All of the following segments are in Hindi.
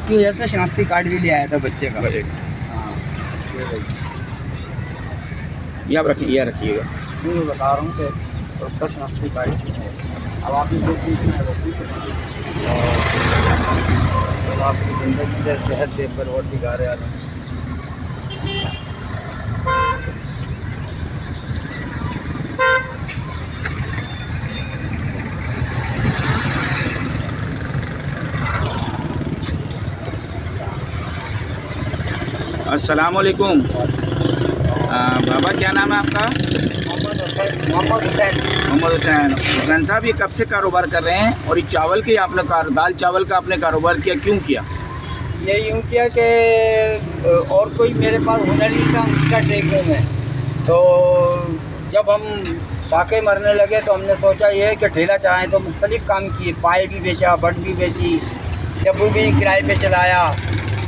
की वजह से शनाख्ती कार्ड भी ले आया था बच्चे का। हाँ, ये आप रखिए, ये रखिएगा। मैं बता रहा हूँ कि उसका शनाख्ती कार्ड है। अब आपने जो पूछना है वो पूछ सकते हैं। और आपकी ज़िंदगी में सेहत दे पर और दिगारे आलम। अस्सलाम वालेकुम। बाबा क्या नाम है आपका? मोहम्मद हुसैन। मोहम्मद हुसैन। हुसैन साहब, ये कब से कारोबार कर रहे हैं और ये चावल के आपने दाल चावल का आपने कारोबार किया, क्यों किया? ये यूँ किया कि और कोई मेरे पास हुनर नहीं था उसका टेकने में। तो जब हम वाकई मरने लगे तो हमने सोचा ये है कि ठेला चलाएँ। तो मुख्तलिफ़ काम किए, पाए भी बेचा, बट भी बेची, डब्बू भी किराए पे चलाया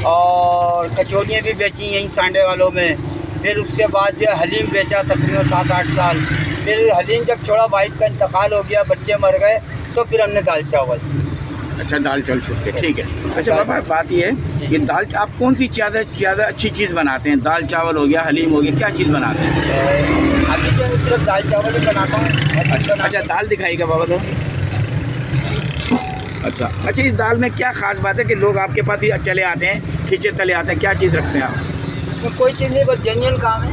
और कचौरियाँ भी बेची यहीं सांडे वालों में। फिर उसके बाद जो है हलीम बेचा तकरीबन 7-8 साल। फिर हलीम जब छोड़ा, वाइफ का इंतकाल हो गया, बच्चे मर गए, तो फिर हमने दाल चावल। अच्छा, दाल चावल शुरू किया, ठीक है। अच्छा बाबा, बात ये है कि दाल आप कौन सी ज़्यादा अच्छी चीज़ बनाते हैं? दाल चावल हो गया, हलीम हो गया, क्या चीज़ बनाते हैं? अभी जो है सिर्फ दाल चावल ही बनाता हूँ। अच्छा, दाल दिखाइएगा बाबा तो। अच्छा, इस दाल में क्या ख़ास बात है कि लोग आपके पास ही चले आते हैं, खींचे तले आते हैं? क्या चीज़ रखते हैं आप? इसमें कोई चीज़ नहीं, बस जेन्युइन काम है।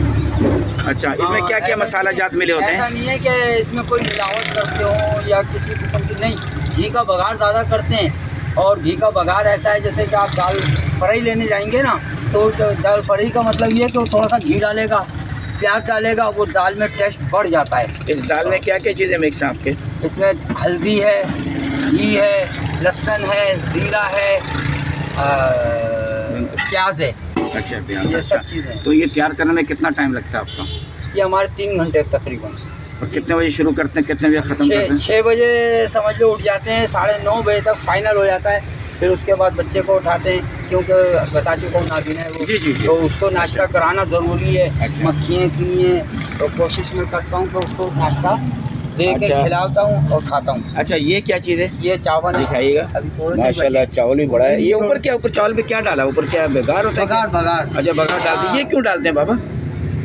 अच्छा, इसमें क्या क्या मसाला जात मिले होते हैं? ऐसा नहीं है कि इसमें कोई मिलावट करते हो या किसी किस्म की, नहीं। घी का बघार ज़्यादा करते हैं। और घी का बघार ऐसा है जैसे कि आप दाल फ्राई लेने जाएंगे ना, तो दाल फ्राई का मतलब ये है कि वो थोड़ा सा घी डालेगा, प्याज डालेगा, वो दाल में टेस्ट बढ़ जाता है। इस दाल में क्या क्या चीज़ें मिक्स हैं आपके? इसमें हल्दी है, घी है, लहसुन है, ज़ीरा है, प्याज है। अच्छा, प्याज। ये अच्छा, सब चीज़ें। तो ये तैयार करने में कितना टाइम लगता है आपका? ये हमारे 3 घंटे तकरीबन। और कितने बजे शुरू करते हैं, कितने बजे ख़त्म करते हैं? 6 बजे समझ लो उठ जाते हैं, 9:30 बजे तक फाइनल हो जाता है। फिर उसके बाद बच्चे को उठाते हैं, क्योंकि बता चुका हूँ नाबीना है वो। जी। तो उसको नाश्ता कराना ज़रूरी है। अच्छा। मक्खियाँ की हैं, तो कोशिश में करता हूँ कि उसको नाश्ता दे के खिलाता हूँ और खाता हूँ। अच्छा, ये क्या चीज़ है? ये चावल दिखाइएगा। अभी थोड़े से माशाल्लाह, चावल भी बड़ा है। ये ऊपर क्या, ऊपर चावल पे क्या डाला? ऊपर क्या बघार होता है? बघार। अच्छा, बघार डालते हैं। ये क्यों डालते हैं बाबा?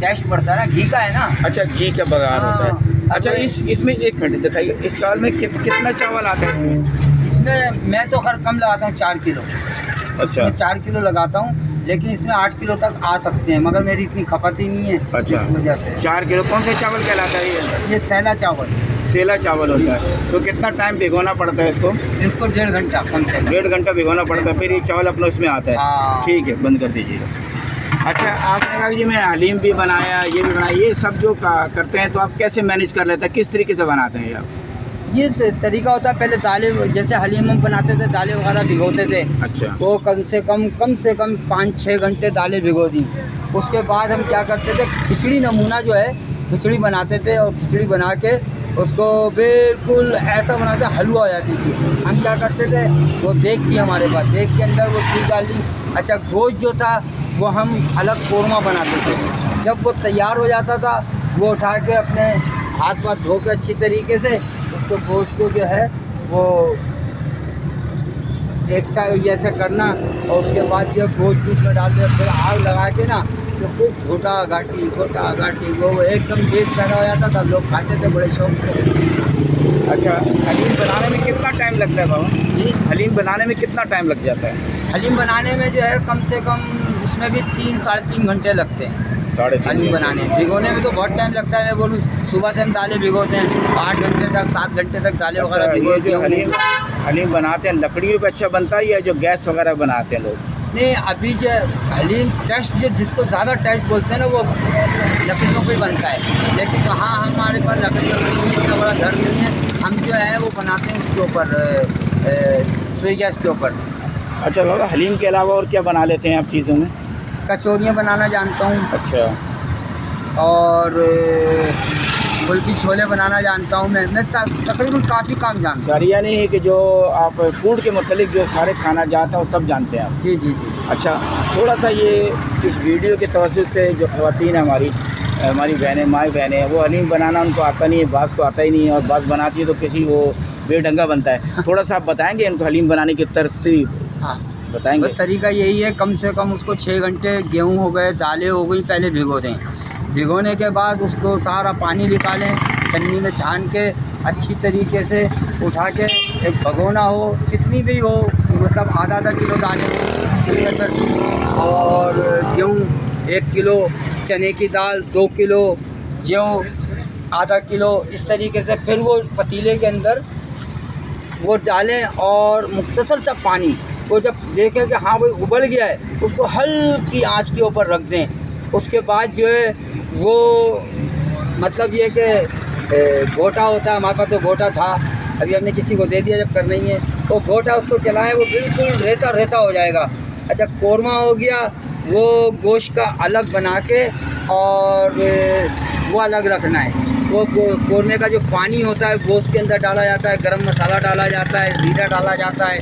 टेस्ट बढ़ता है ना, घी का है ना। अच्छा, घी का बघार होता है। अच्छा, इसमें एक मिनट दिखाइए, इस चावल में कितना चावल आता है इसमें? इसमें मैं तो खैर कम लगाता हूँ, 4 किलो। अच्छा, मैं 4 किलो लगाता हूँ, लेकिन इसमें 8 किलो तक आ सकते हैं, मगर मेरी इतनी खपत ही नहीं है। अच्छा, इस वजह से 4 किलो। कौन सा चावल कहलाता है ये सैला चावल। सेला चावल होता है। तो कितना टाइम भिगोना पड़ता है इसको? 1.5 घंटा कम से कम। 1.5 घंटा भिगोना पड़ता है, फिर ये चावल अपना उसमें आता है। हाँ। ठीक है, बंद कर दीजिएगा। अच्छा, आपने कहा कि मैं हलीम भी बनाया, ये भी बनाया, ये सब जो करते हैं तो आप कैसे मैनेज कर लेते हैं, किस तरीके से बनाते हैं आप? ये तरीका होता है, पहले दालें, जैसे हलीम हम बनाते थे, दालें वगैरह भिगोते थे। अच्छा, तो कम से कम 5-6 घंटे दालें भिगो दी। उसके बाद हम क्या करते थे, खिचड़ी नमूना जो है, खिचड़ी बनाते थे। और खिचड़ी बना के उसको बिल्कुल ऐसा बनाते, हलवा हो जाती थी। हम क्या करते थे, वो देग थी हमारे पास, देग के अंदर वो चीज़ डाली। अच्छा, गोश्त जो था वो हम अलग कोरमा बनाते थे। जब वो तैयार हो जाता था, वो उठा के अपने हाथ धो के अच्छी तरीके से उसको, गोश्त को जो है वो एक साइड जैसे करना, और उसके बाद जो गोश्त भी इसमें डाल दिया, फिर आग लगा के ना, तो खूब घोटा घाटी वो एकदम टेस्ट पैदा हो जाता था। लोग खाते थे बड़े शौक से। अच्छा, हलीम बनाने में कितना टाइम लगता है बाबा? जी, हलीम बनाने में कितना टाइम लग जाता है? हलीम बनाने में जो है कम से कम उसमें भी 3-3.5 घंटे लगते हैं। 3.5 हलीम बनाने, भिगोने में तो बहुत टाइम लगता है। मैं बोलूँ सुबह से हम दालें भिगोते हैं, 8 घंटे तक 7 घंटे तक दालें वगैरह भिगोते हैं। हलीम बनाते हैं लकड़ियों पे अच्छा बनता है या जो गैस वगैरह बनाते हैं लोग? नहीं, अभी जो हलीम टेस्ट जो जिसको ज़्यादा टेस्ट बोलते हैं ना, वो लकड़ियों पे ही बनता है। लेकिन हाँ, हमारे पास लकड़ियों का इतना बड़ा घर नहीं है। हम जो है वो बनाते हैं उसके ऊपर, सुई गैस के ऊपर। अच्छा बाबा, हलीम के अलावा और क्या बना लेते हैं आप चीज़ों में? कचौरियाँ बनाना जानता हूँ। अच्छा, और फुल्की छोले बनाना जानता हूँ। मैं तकरीबन काफ़ी काम जानता हूँ। सर, ये नहीं है कि जो आप फूड के मुतालिक जो सारे खाना जाते हैं वो सब जानते हैं आप? जी। अच्छा, थोड़ा सा ये इस वीडियो के तवज्जुह से जो ख़वातीन हैं हमारी बहनें, माई बहनें, वो हलीम बनाना उनको आता नहीं है, बाज़ को आता ही नहीं है, और बाज़ बनाती है तो किसी वो बेढंगा बनता है। थोड़ा सा आप बताएँगे इनको हलीम बनाने की तरतीब? हाँ, बताएंगे। बस तरीका यही है, कम से कम उसको 6 घंटे गेहूँ हो गए, दालें हो गई, पहले भिगो दें। भिगोने के बाद उसको सारा पानी निकालें, छन्नी में छान के अच्छी तरीके से उठा के एक भगोना हो, कितनी भी हो, मतलब आधा किलो दालें हो और गेहूँ 1 किलो, चने की दाल 2 किलो, गेहूँ आधा किलो, इस तरीके से फिर वो पतीले के अंदर वो डालें और मुख्तसर सा पानी, वो जब देखें कि हाँ भाई उबल गया है, उसको हल्की आंच के ऊपर रख दें। उसके बाद जो है वो मतलब ये कि घोटा होता है, हमारे पास तो घोटा था, अभी हमने किसी को दे दिया, जब करना ही है वो घोटा उसको चलाएं, वो बिल्कुल रेता रेता हो जाएगा। अच्छा, कोरमा हो गया, वो गोश्त का अलग बना के और वो अलग रखना है। वो कोरमे का जो पानी होता है वो उसके अंदर डाला जाता है, गरम मसाला डाला जाता है, ज़ीरा डाला जाता है,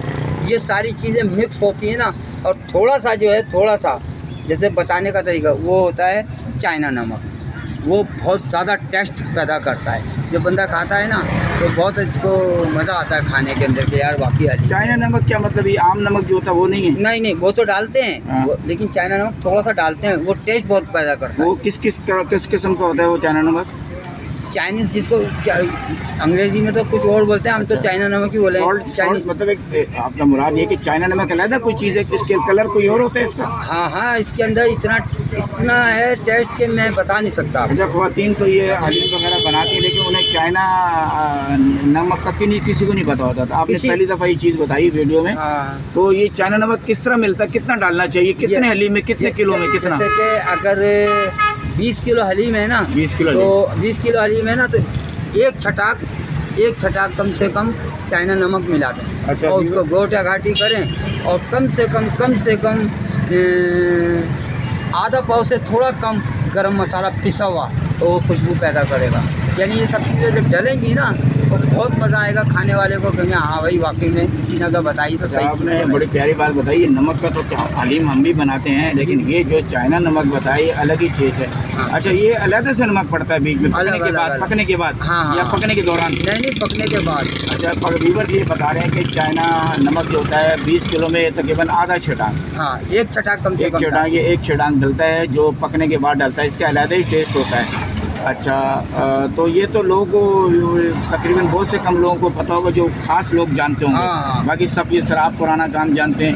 ये सारी चीज़ें मिक्स होती हैं ना। और थोड़ा सा जो है, थोड़ा सा जैसे बताने का तरीका वो होता है चाइना नमक, वो बहुत ज़्यादा टेस्ट पैदा करता है। जब बंदा खाता है ना तो बहुत इसको मज़ा आता है खाने के अंदर कि यार वाकई हाली। चाइना नमक क्या मतलब, ये आम नमक जो होता है वो नहीं है? नहीं, वो तो डालते हैं हाँ। लेकिन चाइना नमक थोड़ा सा डालते हैं, वो टेस्ट बहुत पैदा करता है। वो किस किस्म का होता है वो चाइना नमक? चाइनीज़, जिसको क्या अंग्रेज़ी में तो कुछ और बोलते हैं, हम तो चाइना नमक ही बोले। चाइनीज़ मतलब एक आपका मुराद ये कि चाइना नमक अलग कोई चीज़ है, इसके कलर कोई और होता है इसका? हाँ, इसके अंदर इतना है टेस्ट कि मैं बता नहीं सकता। अच्छा, ख़वातीन तो ये हलीम वगैरह बनाती हैं, लेकिन उन्हें चाइना नमक का किसी को नहीं पता होता था। आपने पहली दफ़ा ये चीज़ बताई वीडियो में। हाँ। तो ये चाइना नमक किस तरह मिलता है, कितना डालना चाहिए, कितने हलीम में, कितने किलो में कितना? जैसे कि अगर 20 किलो हलीम है ना, 20 किलो तो 20 किलो हलीम है ना, तो एक छटाक कम से कम चाइना नमक मिला दें। अच्छा, और उसको गोटा घाटी करें और कम से कम आधा पाव से थोड़ा कम गरम मसाला पिसा हुआ, तो वो खुशबू पैदा करेगा। यानी ये सब चीज़ें जब डलेंगी ना तो बहुत मज़ा आएगा खाने वाले को, कहेंगे हाँ भाई वाकई में किसी ने अगर बताई तो सही। आपने बड़ी प्यारी बात बताई। ये नमक का तो हलीम हम भी बनाते हैं, लेकिन ये जो चाइना नमक बताई अलग ही चीज़ है। हाँ। अच्छा, ये अलग से नमक पड़ता है बीच में पकने के बाद? हाँ, या पकने के दौरान? नहीं, पकने के बाद। अच्छा, व्यूअर्स ये बता रहे हैं कि चाइना नमक जो होता है 20 किलो में तकरीबन आधा छटाक। हाँ, एक छटाक कम से कम। ये एक छटाक डलता है जो पकने के बाद डलता है, इसका अलग ही टेस्ट होता है। अच्छा, तो ये तो लोगों को तकरीबन बहुत से कम लोगों को पता होगा, जो ख़ास लोग जानते होंगे। हाँ। बाकी सब ये शराब पुराना काम जानते हैं।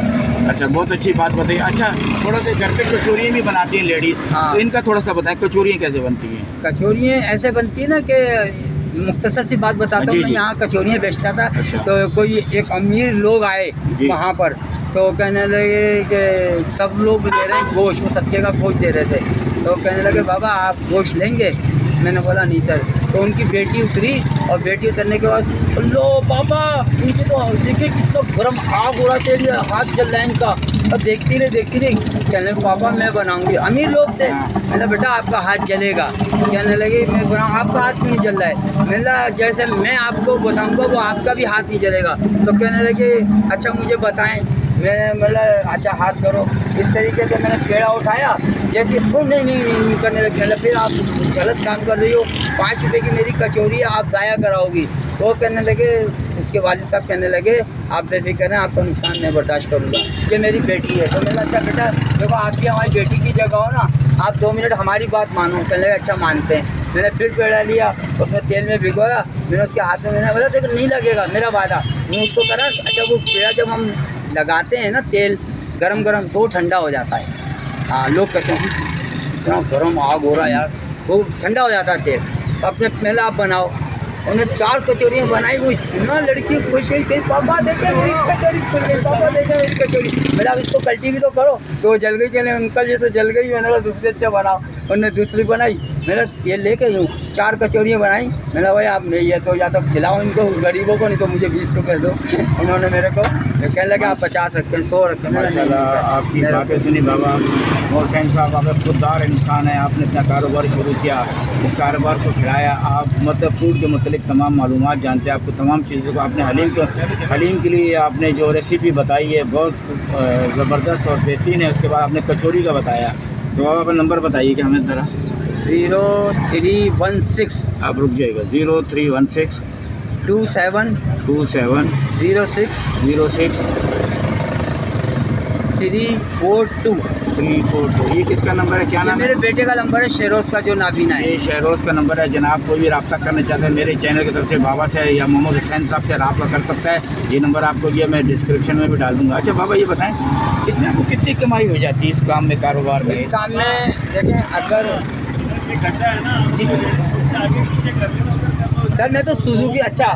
अच्छा, बहुत अच्छी बात बताइए। अच्छा, थोड़ा सा घर पे कचौरियाँ भी बनाती हैं लेडीज़, हाँ। तो इनका थोड़ा सा बताएं, कचौरियाँ कैसे बनती हैं? कचौरियाँ ऐसे बनती है ना कि मुख्तसर सी बात बताता हूँ। मैं यहाँ कचौरियाँ बेचता था। अच्छा। तो कोई एक अमीर लोग आए वहाँ पर, तो कहने लगे कि सब लोग ले रहे हैं गोश्त, वो सत्य का गोश्त दे रहे थे। तो कहने लगे बाबा आप गोश्त लेंगे? मैंने बोला नहीं सर। तो उनकी बेटी उतरी और बेटी उतरने के बाद लो बाबा, उनके तो देखिए कितना गर्म आग हो रहा है, हाथ जल रहा है इनका। और देखती रही। कहने लगे पापा मैं बनाऊंगी। अमीर लोग थे। मैंने बेटा आपका हाथ जलेगा। कहने लगे मैं बनाऊँ, आपका हाथ नहीं जल रहा है। मैंने जैसे मैं आपको बताऊंगा वो आपका भी हाथ नहीं जलेगा। तो कहने लगे अच्छा मुझे बताएं। मैंने मतलब अच्छा हाथ करो। इस तरीके से मैंने पेड़ा उठाया, जैसे नहीं करने लगे। फिर आप गलत काम कर रही हो, 5 रुपये की मेरी कचौरी है, आप ज़ाया कराओगी। वो कहने लगे, उसके वालिद साहब कहने लगे आप बेफिक्र हैं, आपका नुकसान मैं बर्दाश्त करूँगा, ये मेरी बेटी है। तो मैंने अच्छा बेटा देखो आपकी हमारी बेटी की जगह हो ना, आप 2 मिनट हमारी बात मानो। कहने लगे अच्छा मानते हैं। मैंने फिर पेड़ा लिया, उसमें तेल में भिगोया, मैंने उसके हाथ में, मैंने बोला देखो नहीं लगेगा मेरा वादा। मैं उसको करा। अच्छा, वो पेड़ा जब हम लगाते हैं ना तेल गरम तो ठंडा हो जाता है। हाँ, लोग कहते हैं इतना गरम आग हो रहा है यार, वो ठंडा हो जाता है तेल। अपने पहले आप बनाओ। उन्हें 4 कचौरियाँ बनाई, वो इतना लड़की खुश हुई, कहीं पापा देखे मेरी कचौरी खुल गई, पापा देखे मेरी कचौरी। मैंने अब इसको कल्टी भी तो करो। तो वो जल गई। कहने अंकल ये तो जल गई। मैंने कहा दूसरी अच्छा बनाओ। उन्होंने दूसरी बनाई। मैंने तेल लेके 4 कचौरियाँ बनाई। मैंने भाई आप ये तो या तो खिलाओ इनको गरीबों को, नहीं तो मुझे 20 रुपये दो। उन्होंने मेरे को कहने लगे आप 50 रखते हैं, 100 रखते हैं। माशाल्लाह, आपकी बातें सुनी बाबा। मोहसिन साहब आप एक खुददार इंसान हैं, आपने अपना कारोबार शुरू किया, इस कारोबार को खिलाया। आप मतलब फूड के मतलब तमाम मालूमात जानते हैं, आपको तमाम चीज़ों को आपने हलीम के लिए आपने जो रेसिपी बताई है बहुत ज़बरदस्त और बेहतरीन है। उसके बाद आपने कचौरी का बताया। तो आप अपना नंबर बताइए कि हमें ज़रा। 0316 आप रुक जाइएगा। 0316 27 27 06 06 342। 342। ये किसका नंबर है, क्या ये नाम है? मेरे बेटे का नंबर है, शेरोज का, जो नाबीना है। ये शहरोज़ का नंबर है। जनाब कोई भी रब्ता करना चाहते हैं मेरे चैनल की तरफ से बाबा से या मोहम्मद हुसैन साहब से रब्ता कर सकता है। ये नंबर आपको ये मैं डिस्क्रिप्शन में भी डाल दूँगा। अच्छा बाबा ये बताएं, इसमें आपको कितनी कमाई हो जाती है इस काम में, कारोबार में? इस काम में देखें, अगर सर मैं तो सुजुकी, अच्छा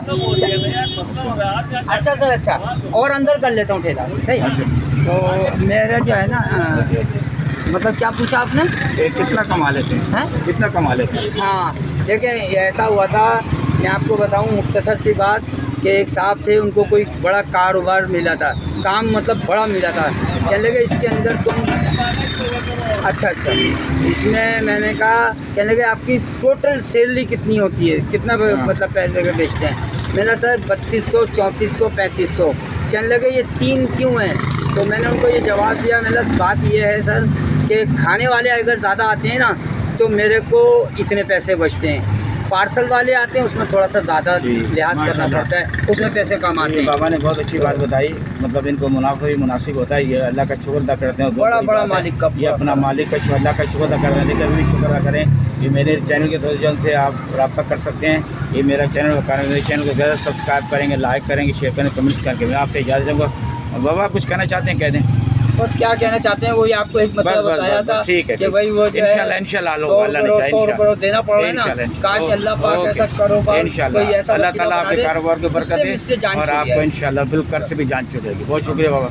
सर, अच्छा, और अंदर कर लेता हूँ ठेला, नहीं अच्छा, तो मेरा जो है ना, मतलब क्या पूछा आपने? ये कितना कमा लेते हैं? हैं? कितना कमा लेते हैं? हाँ देखिए, ये ऐसा हुआ था, मैं आपको बताऊं मुख्तसर सी बात, कि एक साहब थे, उनको कोई बड़ा कारोबार मिला था, काम मतलब बड़ा मिला था। कहने लगे इसके अंदर तुम, अच्छा, इसमें मैंने कहा, कहने लगे आपकी टोटल सैलरी कितनी होती है, कितना मतलब पैसे का बेचते हैं? मैंने सर 3200, 3400, 3500। कहने लगे ये 3 क्यों हैं? तो मैंने उनको ये जवाब दिया, मतलब बात ये है सर कि खाने वाले अगर ज़्यादा आते हैं ना तो मेरे को इतने पैसे बचते हैं, पार्सल वाले आते हैं उसमें थोड़ा सा ज़्यादा लिहाज करना पड़ता है, उसमें पैसे कम आते हैं। बाबा ने बहुत अच्छी बात बताई, मतलब इनको मुनाफा भी मुनासिब होता है। ये अल्लाह का शुक्र अदा करते हैं, बड़ा मालिक का, ये अपना मालिक का अल्लाह का शुक्र अदा करते हैं। लेकिन भी शुक्र अदा करें। ये मेरे चैनल के दोस्त से आप रब्ता कर सकते हैं। ये मेरा चैनल का मेरे चैनल को ज़्यादा सब्सक्राइब करेंगे, लाइक करेंगे, शेयर करेंगे, कमेंट्स करके मैं आपसे इजाज़त दूँगा। बाबा कुछ कहना चाहते हैं, कह दें। बस क्या कहना चाहते हैं, वही आपको एक मसला बताया था, ठीक है कि भाई वो जो है इंशाल्लाह 100 करोड़ देना पड़ेगा ना, काश अल्लाह पाक ऐसा कारोबार, इंशाल्लाह कोई ऐसा अल्लाह ताला आपके कारोबार की बरकत मुझसे जान दे और छूट आपको जाए। इंशाल्लाह बिल्कुल से भी जान छूटेगी। बहुत शुक्रिया बाबा।